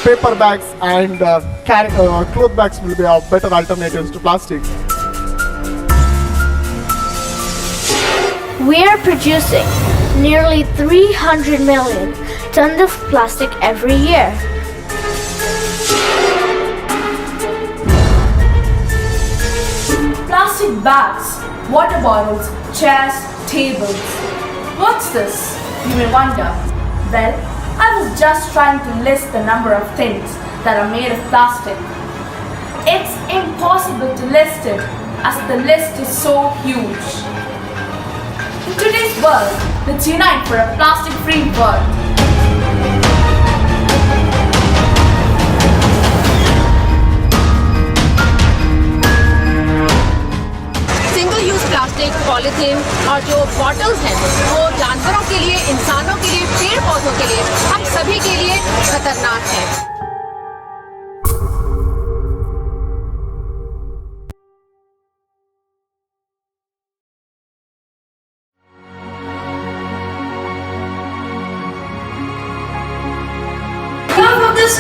Paper bags and cloth bags will be better alternatives to plastic. We are producing nearly 300 million tons of plastic every year. Plastic bags, water bottles, chairs, tables. What's this? You may wonder. Well, I was just trying to list the number of things that are made of plastic. It's impossible to list it as the list is so huge. In today's world, let's unite for a plastic-free world. Single use plastic, polythene और जो bottles हैं वो जानवरों के लिए, इंसानों के लिए, पेड़ पौधों के लिए, हम सभी के लिए खतरनाक है।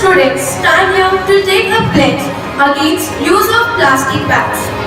Students stand here to take a pledge against use of plastic bags.